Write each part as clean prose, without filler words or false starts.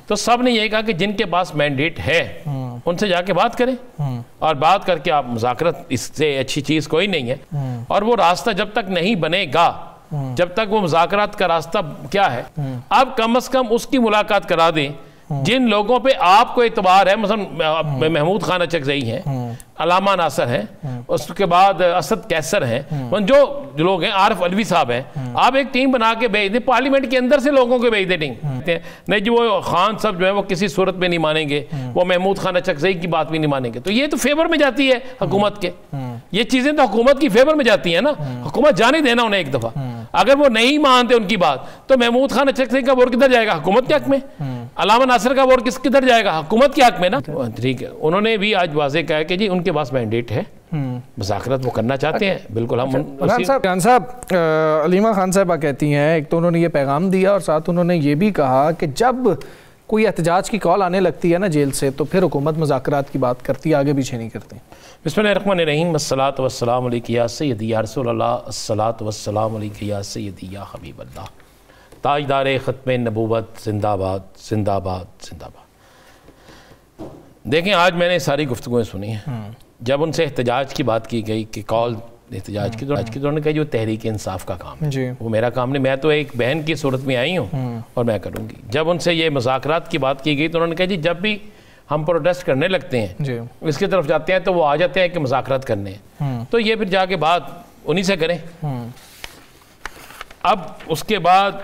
تو سب نے یہ کہا کہ جن کے پاس مینڈیٹ ہے ان سے جا کے بات کریں، اور بات کر کے آپ مذاکرات، اس سے اچھی چیز کوئی نہیں ہے، اور وہ راستہ جب تک نہیں بنے گا، جب تک وہ مذاکرات کا راستہ کیا ہے، آپ کم از کم اس کی ملاقات کرا دیں جن لوگوں پہ آپ کو اعتبار ہے، مثلا محمود خان اچکزئی ہیں، علامہ ناصر ہیں، اس کے بعد اسد کیسر ہیں، جو لوگ ہیں، عارف علوی صاحب ہیں، آپ ایک ٹیم بنا کے بھیج دیں، پارلیمنٹ کے اندر سے لوگوں کو بھیج دیں ٹیم، نہیں جو وہ خان صاحب جو ہے وہ کسی صورت میں نہیں مانیں گے، وہ محمود خان اچکزئی کی بات بھی نہیں مانیں گے، تو یہ تو فیور میں جاتی ہے حکومت کے، یہ چیزیں تو حکومت کی فیور میں جاتی ہیں نا، حکومت جانے دینا انہیں ایک دفعہ، اگر وہ نہیں مانتے ان کی بات تو محمود خان اچکزئی کا ووٹ کدھر جائے گا؟ حکومت کے حق میں۔ علامہ ناصر کا ووٹ کدھر جائے گا؟ حکومت کے حق میں نا۔ ٹھیک ہے، انہوں نے بھی آج واضح کہا کہ جی ان کے پاس مینڈیٹ ہے، مذاکرات وہ کرنا چاہتے ہیں، بالکل ہم خان صاحب، علیمہ خان صاحبہ کہتی ہیں، ایک تو انہوں نے یہ پیغام دیا اور ساتھ انہوں نے یہ بھی کہا کہ جب کوئی احتجاج کی کال آنے لگتی ہے نا جیل سے تو پھر حکومت مذاکرات کی بات کرتی ہے، آگے پیچھے نہیں کرتی۔ بسم اللہ الرحمن الرحیم، الصلاۃ والسلام علیک یا سیدی یا رسول اللہ، الصلاۃ والسلام علیک یا سیدی یا حبیب اللہ، تاجدار ختم نبوت، زندہ آباد زندہ آباد زندہ آباد۔ دیکھیں آج میں نے ساری گفتگویں سنی ہیں، جب ان سے احتجاج کی بات کی گئی کہ کال احتجاج کی تو انہوں نے کہا جو تحریک انصاف کا کام ہے، وہ میرا کام نہیں، میں تو ایک بہن کی صورت میں آئی ہوں اور میں کروں گی۔ جب ان سے یہ مذاکرات کی بات کی گئی تو انہوں نے کہا جی جب بھی ہم پروٹیسٹ کرنے لگتے ہیں، اس کی طرف جاتے ہیں تو وہ آ جاتے ہیں کہ مذاکرات کرنے ہیں، تو یہ پھر جا کے بات انہی سے کریں۔ اب اس کے بعد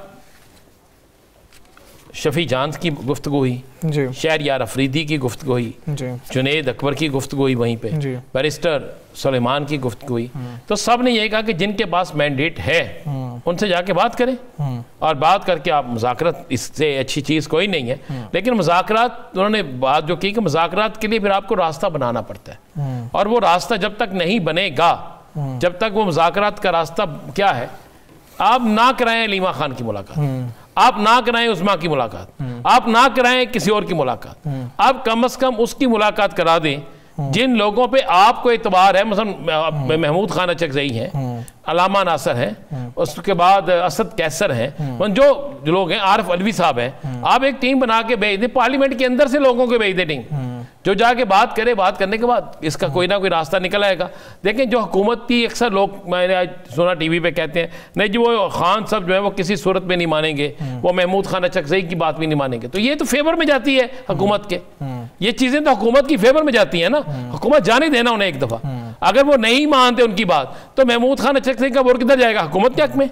شفیع جان کی گفتگو ہوئی، شہریار افریدی کی گفتگو ہوئی، جنید اکبر کی گفتگو ہوئی، وہیں پہ بیرسٹر سلیمان کی گفتگو ہوئی، تو سب نے یہ کہا کہ جن کے پاس مینڈیٹ ہے ان سے جا کے بات کریں، اور بات کر کے آپ مذاکرات، اس سے اچھی چیز کوئی نہیں ہے، لیکن مذاکرات انہوں نے بات جو کی کہ مذاکرات کے لیے پھر آپ کو راستہ بنانا پڑتا ہے، اور وہ راستہ جب تک نہیں بنے گا، جب تک وہ مذاکرات کا راستہ کیا ہے، آپ نہ کرائیں علیمہ خان کی ملاقات، آپ نہ کرائیں عظمیٰ کی ملاقات، آپ نہ کرائیں کسی اور کی ملاقات، آپ کم از کم اس کی ملاقات کرا دیں جن لوگوں پہ آپ کو اعتبار ہے، مثلا محمود خان اچکزئی ہیں، علامہ ناصر ہیں، اس کے بعد اسد کیسر ہیں، جو لوگ ہیں، عارف علوی صاحب ہیں، آپ ایک ٹیم بنا کے بھیج دیں، پارلیمنٹ کے اندر سے لوگوں کو بھیج دیں ٹیم، جو جا کے بات کرے، بات کرنے کے بعد اس کا کوئی نہ کوئی راستہ نکل آئے گا۔ دیکھیں جو حکومت کی اکثر لوگ، میں نے آج سنا ٹی وی پہ کہتے ہیں نہیں جی وہ خان صاحب جو ہے وہ کسی صورت میں نہیں مانیں گے، وہ محمود خان اچکزئی کی بات بھی نہیں مانیں گے، تو یہ تو فیور میں جاتی ہے حکومت کے، یہ چیزیں تو حکومت کی فیور میں جاتی ہیں نا، حکومت جانے دینا انہیں ایک دفعہ، اگر وہ نہیں مانتے ان کی بات تو محمود خان اچکزئی کا ووٹ کدھر جائے گا؟ حکومت کے حق میں۔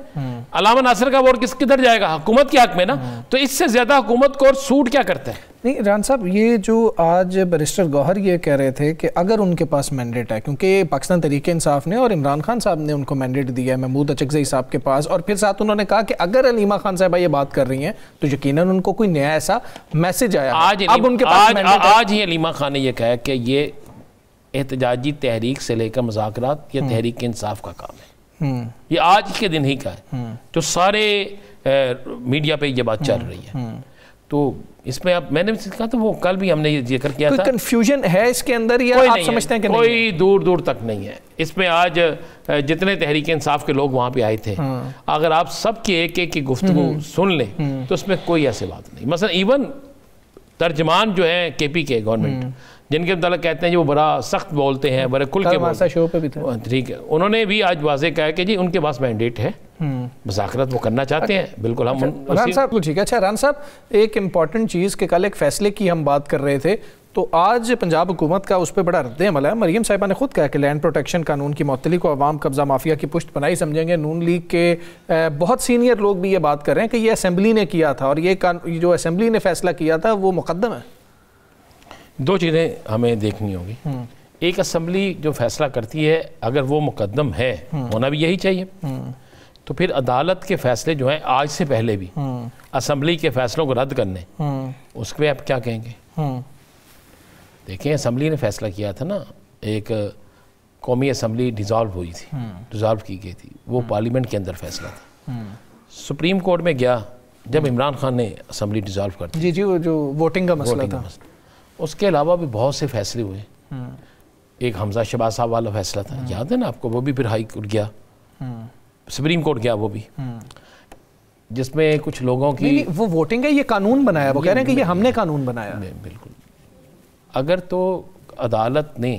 علامہ ناصر کا ووٹ کدھر جائے گا؟ حکومت کے حق میں نا، تو اس سے زیادہ حکومت کو اور سوٹ کیا کرتا ہے؟ نہیں ران صاحب، یہ جو آج بیرسٹر گوہر یہ کہہ رہے تھے کہ اگر ان کے پاس مینڈیٹ ہے، کیونکہ پاکستان تحریک انصاف نے اور عمران خان صاحب نے ان کو مینڈیٹ دیا ہے محمود اچکزئی صاحب کے پاس، اور پھر ساتھ انہوں نے کہا کہ اگر علیمہ خان صاحبہ یہ بات کر رہی ہیں تو یقیناً ان کو کوئی نیا ایسا میسج آیا ہے، اب ان کے پاس مینڈیٹ ہے۔ آج ہی علیمہ خان نے یہ کہا کہ یہ احتجاجی تحریک سے لے کر مذاکرات یہ تحریک انصاف کا کام ہے، یہ آج کے دن ہی کا ہے، جو سارے میڈیا پہ یہ بات چل رہی ہے، تو اس میں اب میں نے کہا تو وہ کل بھی ہم نے یہ ذکر کیا تھا، کوئی کنفیوژن ہے اس کے اندر یا آپ سمجھتے ہیں کہ نہیں؟ کوئی دور دور تک نہیں ہے اس میں۔ آج جتنے تحریک انصاف کے لوگ وہاں پہ آئے تھے، اگر آپ سب کی ایک ایک کی گفتگو سن لیں تو اس میں کوئی ایسی بات نہیں، مثلا ایون ترجمان جو ہیں کے پی کے گورنمنٹ، جن کے متعلق کہتے ہیں جو بڑا سخت بولتے ہیں، بڑے کھل کے بولتے ہیں، ٹھیک ہے، انہوں نے بھی آج واضح کہا کہ جی ان کے پاس مینڈیٹ ہے، مذاکرات وہ کرنا چاہتے ہیں، بالکل ہم ران صاحب ٹھیک ہے۔ اچھا ران صاحب، ایک امپورٹنٹ چیز کہ کل ایک فیصلے کی ہم بات کر رہے تھے، تو آج پنجاب حکومت کا اس پہ بڑا رد عمل ہے۔ مریم صاحبہ نے خود کہا کہ لینڈ پروٹیکشن قانون کی معطلی کو عوام قبضہ مافیا کی پشت پناہی سمجھیں گے۔ نون لیگ کے بہت سینئر لوگ بھی یہ بات کر رہے ہیں کہ یہ اسمبلی نے کیا تھا، اور یہ جو اسمبلی نے فیصلہ کیا تھا وہ مقدم ہے۔ دو چیزیں ہمیں دیکھنی ہوگی، ایک اسمبلی جو فیصلہ کرتی ہے اگر وہ مقدم ہے، ہونا بھی یہی چاہیے، تو پھر عدالت کے فیصلے جو ہیں آج سے پہلے بھی اسمبلی کے فیصلوں کو رد کرنے، اس پہ آپ کیا کہیں گے؟ دیکھیں اسمبلی نے فیصلہ کیا تھا نا، ایک قومی اسمبلی ڈیزالو ہوئی تھی، ڈیزالو کی گئی تھی، وہ پارلیمنٹ کے اندر فیصلہ تھا، سپریم کورٹ میں گیا جب عمران خان نے اسمبلی ڈیزالو کر دی، جی وہ جو ووٹنگ کا مسئلہ تھا، اس کے علاوہ بھی بہت سے فیصلے ہوئے، ایک حمزہ شہباز صاحب والا فیصلہ تھا، یاد ہے نا آپ کو، وہ بھی پھر ہائی کورٹ گیا، سپریم کورٹ گیا وہ بھی۔ جس میں کچھ لوگوں کی وہ ووٹنگ ہے، یہ قانون بنایا، وہ کہہ رہے ہیں کہ یہ ہم نے قانون بنایا. بالکل. اگر تو عدالت نے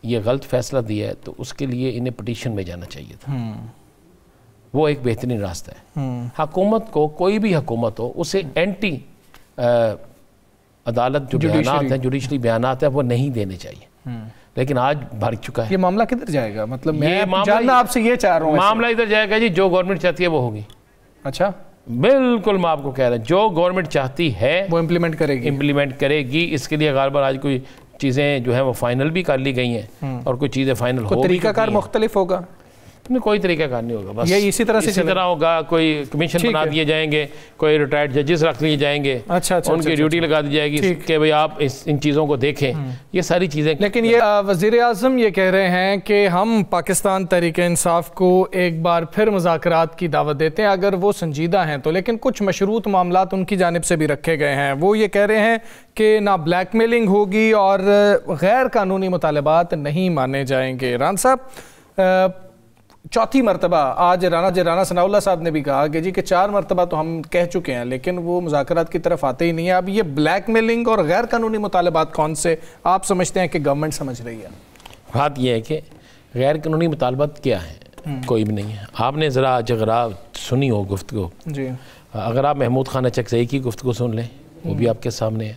یہ غلط فیصلہ دیا ہے تو اس کے لیے انہیں پٹیشن میں جانا چاہیے تھا. وہ ایک بہترین راستہ ہے. حکومت کو، کوئی بھی حکومت ہو، اسے اینٹی عدالت جو بیانات ہیں، جوڈیشری بیانات ہیں، وہ نہیں دینے چاہیے. لیکن آج بھر چکا ہے. یہ معاملہ کدھر جائے گا؟ مطلب میں جاننا آپ سے یہ چاہ رہا ہوں. معاملہ ادھر جائے گا جی، جو گورنمنٹ چاہتی ہے وہ ہوگی. اچھا، بالکل میں آپ کو کہہ رہا ہوں، جو گورنمنٹ چاہتی ہے وہ امپلیمنٹ کرے گی. اس کے لیے غالباً آج کوئی چیزیں جو ہیں وہ فائنل بھی کر لی گئی ہیں اور کوئی چیزیں فائنل ہو. طریقہ کار مختلف ہوگا؟ کوئی طریقہ کار نہیں ہوگا، بس یہ اسی طرح ہوگا. کوئی کمیشن بنا دیے جائیں گے، کوئی ریٹائرڈ ججز رکھ لیے جائیں گے، ان کی ڈیوٹی لگا دی جائے گی کہ بھئی آپ ان چیزوں کو دیکھیں. یہ ساری چیزیں. لیکن یہ وزیر اعظم یہ کہہ رہے ہیں کہ ہم پاکستان تحریک انصاف کو ایک بار پھر مذاکرات کی دعوت دیتے ہیں اگر وہ سنجیدہ ہیں تو، لیکن کچھ مشروط معاملات ان کی جانب سے بھی رکھے گئے ہیں. وہ یہ کہہ رہے ہیں کہ نہ بلیک میلنگ ہوگی اور غیر قانونی مطالبات نہیں مانے جائیں گے. ران صاحب، چوتھی مرتبہ آج رانا ثناء اللہ صاحب نے بھی کہا کہ جی کہ 4 مرتبہ تو ہم کہہ چکے ہیں لیکن وہ مذاکرات کی طرف آتے ہی نہیں ہیں. اب یہ بلیک میلنگ اور غیر قانونی مطالبات کون سے آپ سمجھتے ہیں کہ گورنمنٹ سمجھ رہی ہے؟ بات یہ ہے کہ غیر قانونی مطالبات کیا ہیں؟ کوئی بھی نہیں ہے. آپ نے ذرا اگر آپ سنی ہو گفتگو، جی، اگر آپ محمود خان اچکزئی کی گفتگو سن لیں، وہ بھی آپ کے سامنے ہے.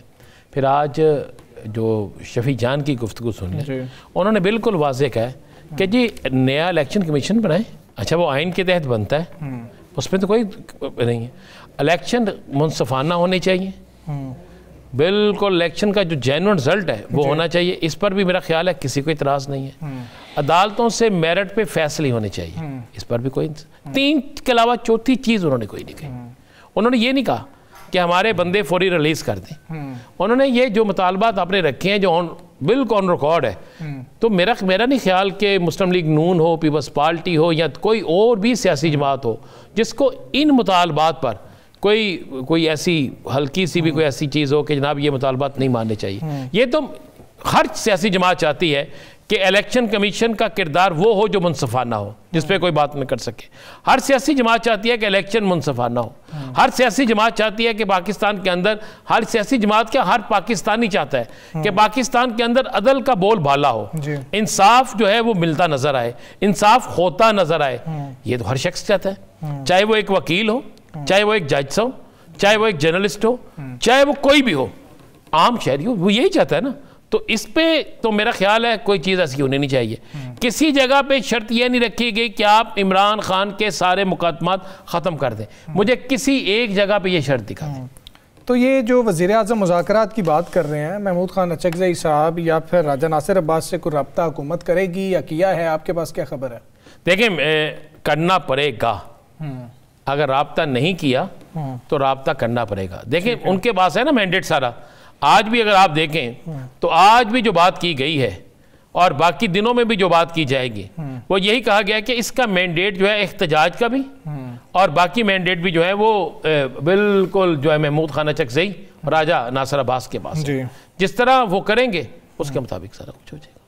پھر آج جو شفیع جان کی گفتگو سن لیں، انہوں نے بالکل واضح کہا ہے کہ جی نیا الیکشن کمیشن بنائیں. اچھا، وہ آئین کے تحت بنتا ہے، اس میں تو کوئی نہیں ہے. الیکشن منصفانہ ہونے چاہیے، بالکل الیکشن کا جو جینوئن رزلٹ ہے وہ ہونا چاہیے. اس پر بھی میرا خیال ہے کسی کو اعتراض نہیں ہے. عدالتوں سے میرٹ پہ فیصلے ہونے چاہیے، اس پر بھی کوئی. 3 کے علاوہ چوتھی چیز انہوں نے کوئی نہیں کہی. انہوں نے یہ نہیں کہا کہ ہمارے بندے فوری ریلیز کر دیں. انہوں نے یہ جو مطالبات آپ نے رکھے ہیں جو بالکل آن ریکارڈ ہے، تو میرا نہیں خیال کہ مسلم لیگ نون ہو، پیپلز پارٹی ہو یا کوئی اور بھی سیاسی جماعت ہو جس کو ان مطالبات پر کوئی ایسی ہلکی سی بھی کوئی ایسی چیز ہو کہ جناب یہ مطالبات نہیں ماننے چاہیے. یہ تو ہر سیاسی جماعت چاہتی ہے کہ الیکشن کمیشن کا کردار وہ ہو جو منصفانہ ہو، جس پہ کوئی بات نہ کر سکے. ہر سیاسی جماعت چاہتی ہے کہ الیکشن منصفانہ ہو. ہر سیاسی جماعت چاہتی ہے کہ پاکستان کے اندر، ہر سیاسی جماعت کیا ہر پاکستانی چاہتا ہے کہ پاکستان کے اندر عدل کا بول بالا ہو، انصاف جو ہے وہ ملتا نظر آئے، انصاف ہوتا نظر آئے. یہ تو ہر شخص چاہتا ہے، چاہے وہ ایک وکیل ہو، چاہے وہ ایک جج ہو، چاہے وہ ایک جرنلسٹ ہو، چاہے وہ کوئی بھی ہو، عام شہری ہو، وہ یہی چاہتا ہے نا. تو اس پہ تو میرا خیال ہے کوئی چیز ایسی ہونی نہیں چاہیے. کسی جگہ پہ شرط یہ نہیں رکھی گئی کہ آپ عمران خان کے سارے مقدمات ختم کر دیں. مجھے کسی ایک جگہ پہ یہ شرط دکھا دیں. تو یہ جو وزیر اعظم مذاکرات کی بات کر رہے ہیں، محمود خان اچکزئی صاحب یا پھر راجہ ناصر عباس سے کوئی رابطہ حکومت کرے گی یا کیا ہے؟ آپ کے پاس کیا خبر ہے؟ دیکھیں، کرنا پڑے گا. اگر رابطہ نہیں کیا تو رابطہ کرنا پڑے گا. دیکھیں ان کے پاس ہے نا مینڈیٹ سارا. آج بھی اگر آپ دیکھیں تو آج بھی جو بات کی گئی ہے اور باقی دنوں میں بھی جو بات کی جائے گی وہ یہی کہا گیا کہ اس کا مینڈیٹ جو ہے احتجاج کا بھی اور باقی مینڈیٹ بھی جو ہے وہ بالکل جو ہے محمود خان اچکزئی راجہ ناصر عباس کے پاس. جس طرح وہ کریں گے اس کے مطابق سارا کچھ ہو جائے گا.